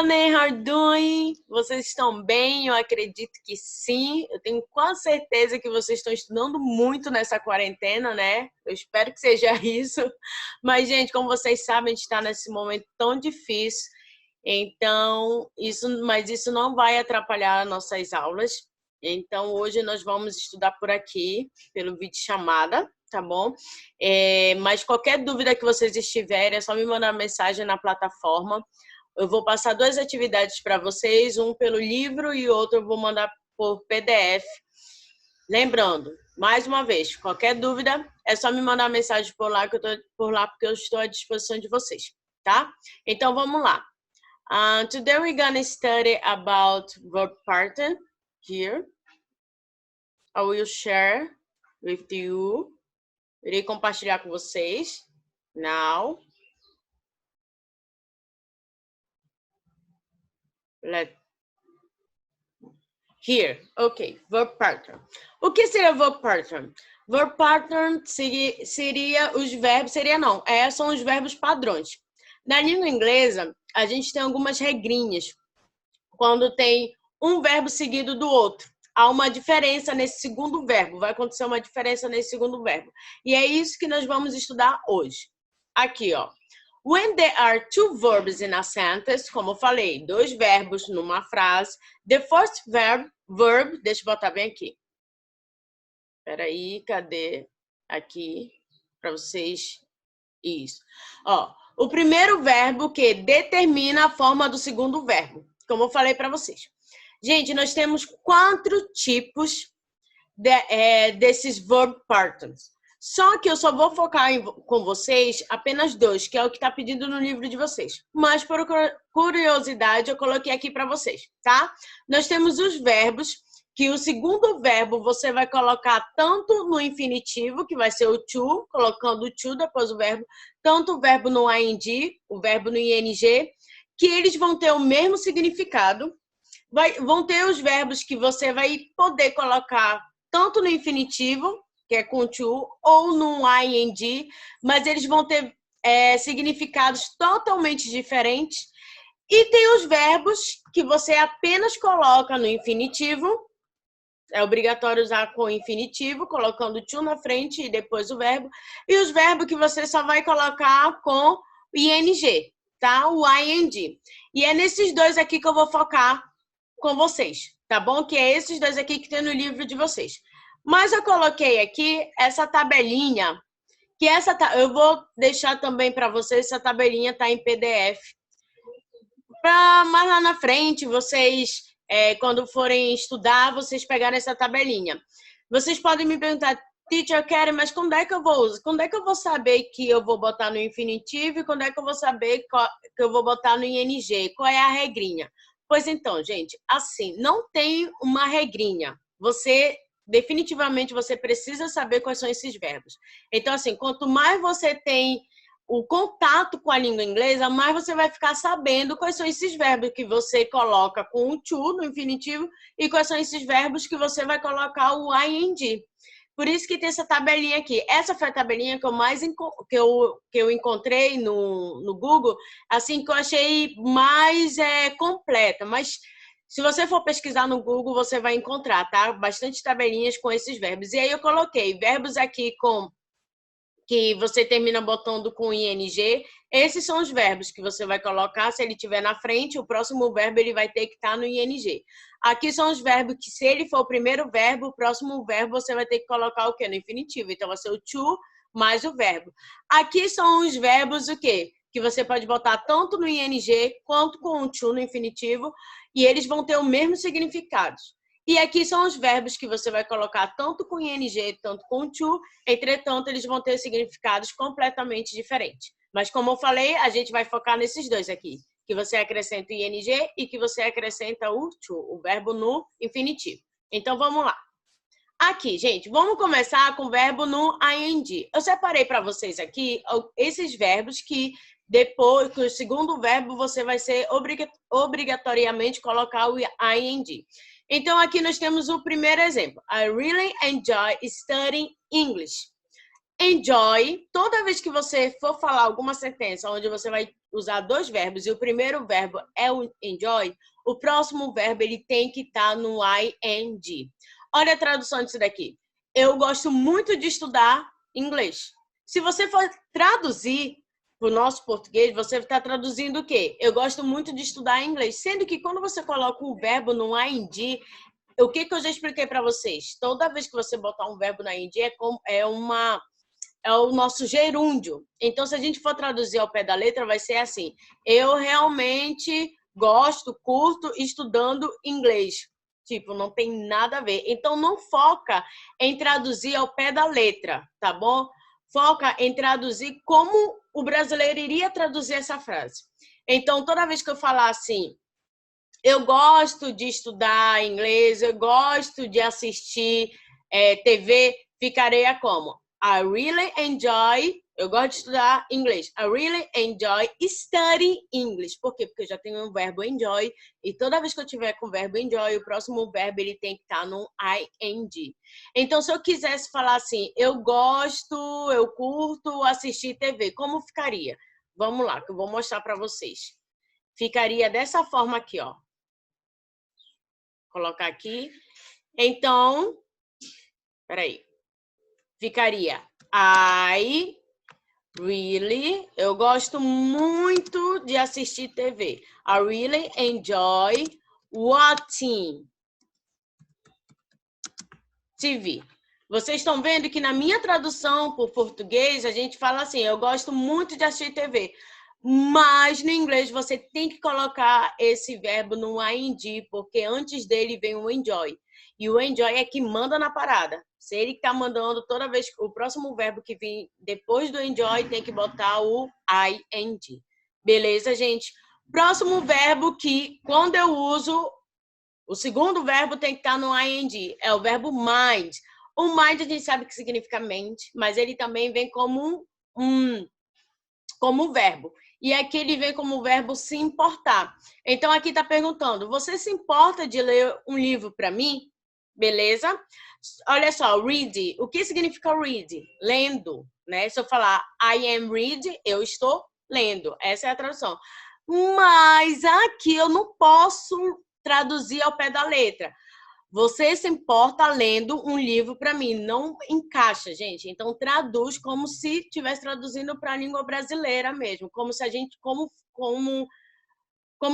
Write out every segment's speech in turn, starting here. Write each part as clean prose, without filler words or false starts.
everyone, how are you doing? Vocês estão bem? Eu acredito que sim. Eu tenho quase certeza que vocês estão estudando muito nessa quarentena, né? Eu espero que seja isso. Mas, gente, como vocês sabem, a gente está nesse momento tão difícil. Então, isso não vai atrapalhar nossas aulas. Então, hoje nós vamos estudar por aqui, pelo vídeo chamada, tá bom? Mas qualquer dúvida que vocês tiverem, é só me mandar mensagem na plataforma. Eu vou passar duas atividades para vocês, um pelo livro e outro eu vou mandar por PDF. Lembrando, mais uma vez, qualquer dúvida, é só me mandar mensagem por lá, porque eu estou à disposição de vocês, tá? Então, vamos lá. Today we're gonna study about verb pattern here. I will share with you. Irei compartilhar com vocês. Now. Here, ok, verb pattern. O que seria verb pattern? Verb pattern seria os verbos, são os verbos padrões. Na língua inglesa, a gente tem algumas regrinhas. Quando tem um verbo seguido do outro, há uma diferença nesse segundo verbo, vai acontecer uma diferença nesse segundo verbo. E é isso que nós vamos estudar hoje. Aqui, ó. When there are two verbs in a sentence, como eu falei, dois verbos numa frase, the first verb, deixa eu botar bem aqui. Espera aí, cadê? Aqui, para vocês. Isso. Ó, o primeiro verbo que determina a forma do segundo verbo, como eu falei para vocês. Gente, nós temos 4 tipos desses verb patterns. Só que eu só vou focar com vocês apenas 2, que é o que está pedido no livro de vocês. Mas, por curiosidade, eu coloquei aqui para vocês, tá? Nós temos os verbos, que o segundo verbo você vai colocar tanto no infinitivo, que vai ser o to, colocando o to depois o verbo, tanto o verbo no ing, o verbo no ing, que eles vão ter o mesmo significado. Vão ter os verbos que você vai poder colocar tanto no infinitivo, que é com to, ou no ing, mas eles vão ter significados totalmente diferentes. E tem os verbos que você apenas coloca no infinitivo, é obrigatório usar com infinitivo, colocando to na frente e depois o verbo, e os verbos que você só vai colocar com ing, tá? O ing. E é nesses dois aqui que eu vou focar com vocês, tá bom? Que é esses dois aqui que tem no livro de vocês. Mas eu coloquei aqui essa tabelinha, que eu vou deixar também para vocês, essa tabelinha tá em PDF. Para mais lá na frente, vocês, quando forem estudar, vocês pegarem essa tabelinha. Vocês podem me perguntar, teacher, Karen, mas quando é que eu vou usar? Quando é que eu vou saber que eu vou botar no infinitivo e quando é que eu vou saber que eu vou botar no ing? Qual é a regrinha? Pois então, gente, assim, não tem uma regrinha. Definitivamente, você precisa saber quais são esses verbos. Então, assim, quanto mais você tem o contato com a língua inglesa, mais você vai ficar sabendo quais são esses verbos que você coloca com o to no infinitivo e quais são esses verbos que você vai colocar o ing. Por isso que tem essa tabelinha aqui. Essa foi a tabelinha que eu encontrei no Google, assim, que eu achei mais completa. Mas se você for pesquisar no Google, você vai encontrar, tá? Bastante tabelinhas com esses verbos. E aí eu coloquei verbos aqui que você termina botando com ing. Esses são os verbos que você vai colocar. Se ele estiver na frente, o próximo verbo ele vai ter que estar no ing. Aqui são os verbos que, se ele for o primeiro verbo, o próximo verbo você vai ter que colocar o quê? No infinitivo. Então, vai ser o to mais o verbo. Aqui são os verbos o quê? Que você pode botar tanto no ing quanto com o to no infinitivo e eles vão ter o mesmo significado. E aqui são os verbos que você vai colocar tanto com ing, tanto com to, entretanto, eles vão ter significados completamente diferentes. Mas, como eu falei, a gente vai focar nesses dois aqui, que você acrescenta o ing e que você acrescenta o to, o verbo no infinitivo. Então, vamos lá. Aqui, gente, vamos começar com o verbo no ing. Eu separei para vocês aqui esses verbos que depois, que o segundo verbo, você vai ser obrigatoriamente colocar o ing. Então, aqui nós temos o primeiro exemplo. I really enjoy studying English. Enjoy, toda vez que você for falar alguma sentença onde você vai usar dois verbos e o primeiro verbo é o enjoy, o próximo verbo ele tem que estar no ing. Olha a tradução disso daqui. Eu gosto muito de estudar inglês. Se você for traduzir para o nosso português, você está traduzindo o quê? Eu gosto muito de estudar inglês. Sendo que quando você coloca o verbo no ing, o que eu já expliquei para vocês? Toda vez que você botar um verbo na ing, é o nosso gerúndio. Então, se a gente for traduzir ao pé da letra, vai ser assim. Eu realmente gosto, curto estudando inglês. Tipo, não tem nada a ver. Então, não foca em traduzir ao pé da letra, tá bom? Foca em traduzir como o brasileiro iria traduzir essa frase. Então, toda vez que eu falar assim, eu gosto de estudar inglês, eu gosto de assistir TV, ficaria como? I really enjoy, eu gosto de estudar inglês. I really enjoy studying English. Por quê? Porque eu já tenho um verbo enjoy e toda vez que eu tiver com o verbo enjoy, o próximo verbo ele tem que estar no ing. Então, se eu quisesse falar assim, eu gosto, eu curto assistir TV, como ficaria? Vamos lá, que eu vou mostrar para vocês. Ficaria dessa forma aqui, ó. Vou colocar aqui. Então, peraí. Ficaria I really, eu gosto muito de assistir TV. I really enjoy watching TV. Vocês estão vendo que na minha tradução por português, a gente fala assim, eu gosto muito de assistir TV. Mas no inglês você tem que colocar esse verbo no ing, porque antes dele vem o enjoy. E o enjoy é que manda na parada. Se ele está mandando toda vez, o próximo verbo que vem depois do enjoy tem que botar o ing. Beleza, gente? Próximo verbo que, quando eu uso, o segundo verbo tem que estar no ing. É o verbo mind. O mind a gente sabe que significa mente, mas ele também vem como como verbo. E aqui ele vem como verbo se importar. Então, aqui está perguntando, você se importa de ler um livro para mim? Beleza? Olha só, read. O que significa read? Lendo, né? Se eu falar I am read, eu estou lendo. Essa é a tradução. Mas aqui eu não posso traduzir ao pé da letra. Você se importa lendo um livro para mim? Não encaixa, gente. Então, traduz como se estivesse traduzindo para a língua brasileira mesmo. Como se a gente... Como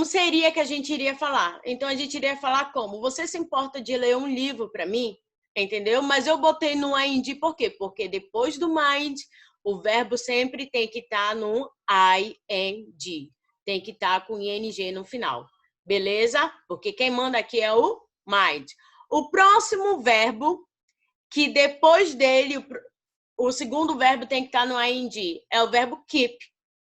seria que a gente iria falar? Então, a gente iria falar como? Você se importa de ler um livro para mim? Entendeu? Mas eu botei no ing por quê? Porque depois do mind, o verbo sempre tem que estar no ing. Tem que estar com ing no final. Beleza? Porque quem manda aqui é o mind. O próximo verbo, que depois dele, o segundo verbo tem que estar no ing, é o verbo keep.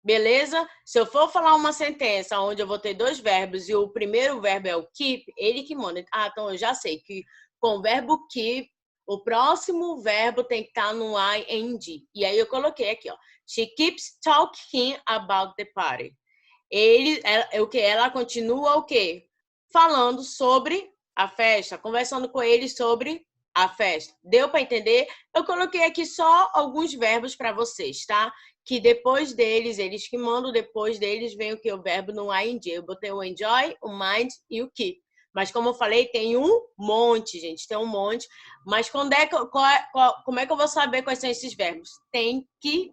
Beleza? Se eu for falar uma sentença onde eu vou ter dois verbos e o primeiro verbo é o keep, ele que manda. Ah, então eu já sei que com o verbo keep, o próximo verbo tem que estar no ing. E aí eu coloquei aqui, ó. She keeps talking about the party. Ela continua o quê? Falando sobre a festa, conversando com ele sobre a festa. Deu para entender? Eu coloquei aqui só alguns verbos para vocês, tá? Que depois deles, eles que mandam, depois deles vem o que? O verbo no ing. Eu botei o enjoy, o mind e o keep. Mas como eu falei, tem um monte, gente, tem um monte. Mas como é que eu vou saber quais são esses verbos? Tem que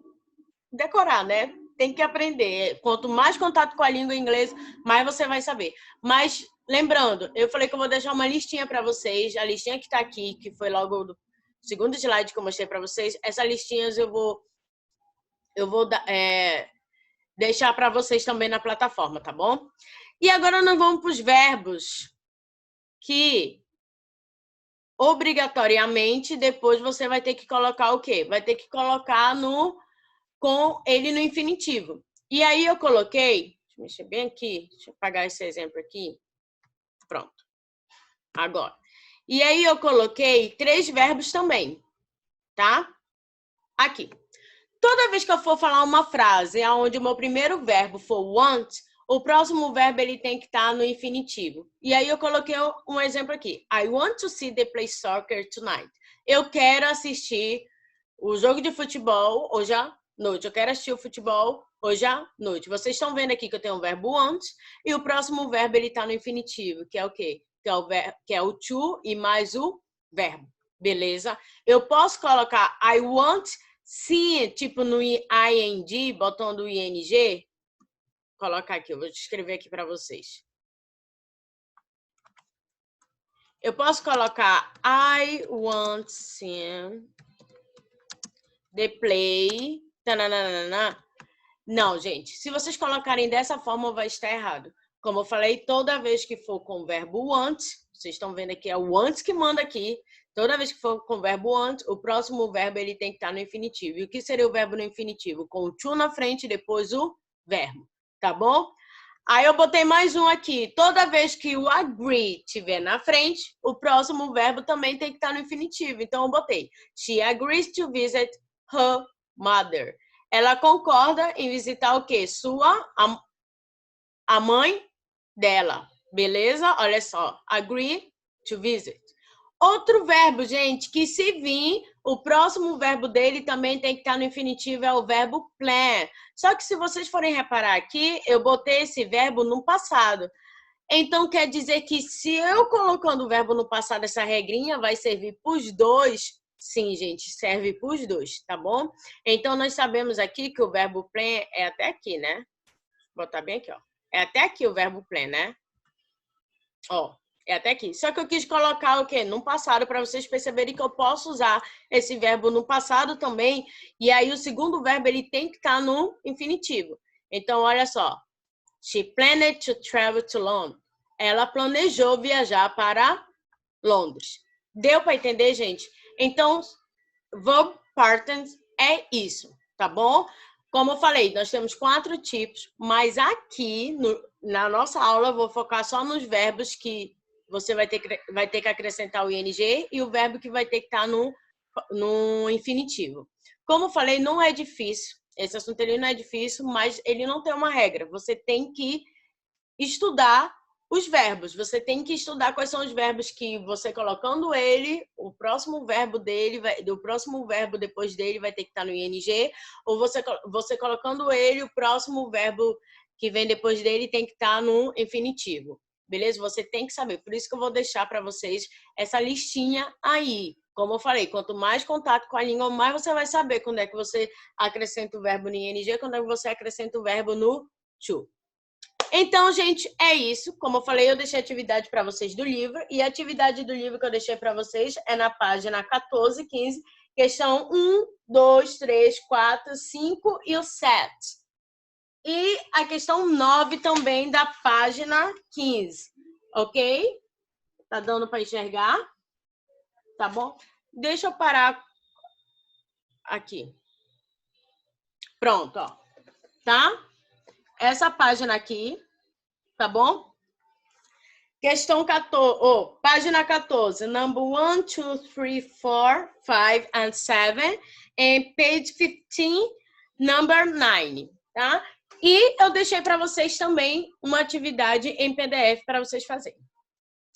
decorar, né? Tem que aprender. Quanto mais contato com a língua inglesa, mais você vai saber. Mas, lembrando, eu falei que eu vou deixar uma listinha para vocês. A listinha que está aqui, que foi logo do segundo slide que eu mostrei para vocês. Essas listinhas eu vou deixar para vocês também na plataforma, tá bom? E agora nós vamos para os verbos que, obrigatoriamente, depois você vai ter que colocar o quê? Vai ter que colocar com ele no infinitivo. E aí eu coloquei, deixa eu mexer bem aqui, deixa eu apagar esse exemplo aqui. Pronto. Agora. E aí eu coloquei 3 verbos também, tá? Aqui. Toda vez que eu for falar uma frase onde o meu primeiro verbo for want, o próximo verbo ele tem que estar no infinitivo. E aí eu coloquei um exemplo aqui. I want to see the play soccer tonight. Eu quero assistir o jogo de futebol hoje à noite. Eu quero assistir o futebol hoje à noite. Vocês estão vendo aqui que eu tenho o verbo want e o próximo verbo ele está no infinitivo, que é o quê? Que é o to e mais o verbo. Beleza? Eu posso colocar I want, se tipo no ing, botando o ing. Colocar aqui, eu vou escrever aqui para vocês. Eu posso colocar I want sim the play. Tananana. Não, gente. Se vocês colocarem dessa forma, vai estar errado. Como eu falei, toda vez que for com o verbo want, vocês estão vendo aqui, é o want que manda aqui. Toda vez que for com o verbo want, o próximo verbo ele tem que estar no infinitivo. E o que seria o verbo no infinitivo? Com o to na frente e depois o verbo. Tá bom? Aí eu botei mais um aqui. Toda vez que o agree estiver na frente, o próximo verbo também tem que estar no infinitivo. Então eu botei she agrees to visit her mother. Ela concorda em visitar o quê? A mãe dela. Beleza? Olha só. Agree to visit. Outro verbo, gente, que se vir, o próximo verbo dele também tem que estar no infinitivo, é o verbo plan. Só que se vocês forem reparar aqui, eu botei esse verbo no passado. Então, quer dizer que se eu colocando o verbo no passado, essa regrinha vai servir para os dois. Sim, gente, serve para os dois, tá bom? Então, nós sabemos aqui que o verbo plan é até aqui, né? Vou botar bem aqui, ó. É até aqui o verbo plan, né? Ó. É até aqui. Só que eu quis colocar o quê? No passado, para vocês perceberem que eu posso usar esse verbo no passado também. E aí, o segundo verbo, ele tem que estar no infinitivo. Então, olha só. She planned to travel to London. Ela planejou viajar para Londres. Deu para entender, gente? Então, verb partners é isso, tá bom? Como eu falei, nós temos 4 tipos, mas aqui, na nossa aula, eu vou focar só nos verbos que você vai ter que acrescentar o ing e o verbo que vai ter que estar no infinitivo. Como eu falei, não é difícil. Esse assunto ele não é difícil, mas ele não tem uma regra. Você tem que estudar os verbos. Você tem que estudar quais são os verbos que você colocando ele, o próximo verbo dele, o próximo verbo depois dele vai ter que estar no ing, ou você colocando ele, o próximo verbo que vem depois dele tem que estar no infinitivo. Beleza? Você tem que saber. Por isso que eu vou deixar para vocês essa listinha aí. Como eu falei, quanto mais contato com a língua, mais você vai saber quando é que você acrescenta o verbo no ing, quando é que você acrescenta o verbo no to. Então, gente, é isso. Como eu falei, eu deixei a atividade para vocês do livro. E a atividade do livro que eu deixei para vocês é na página 14, 15, questão 1, 2, 3, 4, 5 e o 7. E a questão 9 também da página 15, ok? Tá dando para enxergar? Tá bom? Deixa eu parar aqui. Pronto, ó. Tá? Essa página aqui, tá bom? Questão 14, página 14, number 1, 2, 3, 4, 5 and 7, and page 15, number 9, tá? E eu deixei para vocês também uma atividade em PDF para vocês fazerem.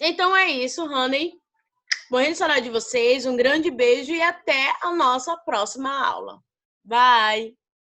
Então é isso, honey. Morrendo de saudade de vocês, um grande beijo e até a nossa próxima aula. Bye!